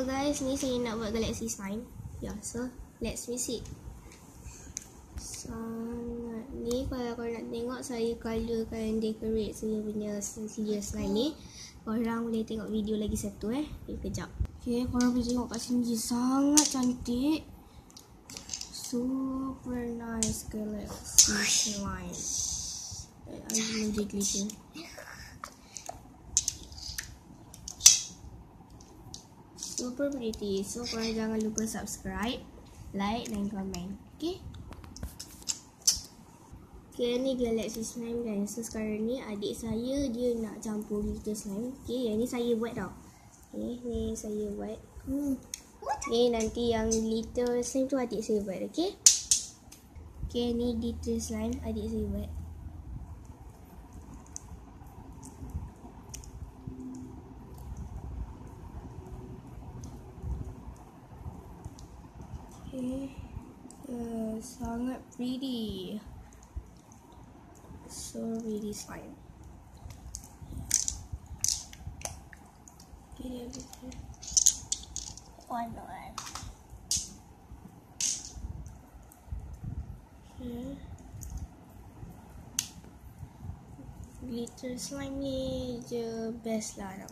So guys, ni saya nak buat galaxy slime. Ya, so let's mix it. Sangat ni, kalau korang nak tengok saya colourkan decorate saya punya clear slime ni, korang boleh tengok video lagi satu Okay, kejap. Okay, korang boleh tengok kat sini, sangat cantik. Super nice galaxy slime. I menjadi glitching. Super pretty. So korang jangan lupa subscribe, like dan komen. Okay, ni galaxy slime kan. So sekarang ni adik saya dia nak campur glitter slime. Okay, yang ni saya buat tau. Okay, ni saya buat. Ni nanti yang glitter slime tu adik saya buat. Okay. Okay, ni glitter slime adik saya buat. Okay. Sangat pretty. So really slime. Okay, dia betul. One. Okay. Glitter slime ni je best lah nak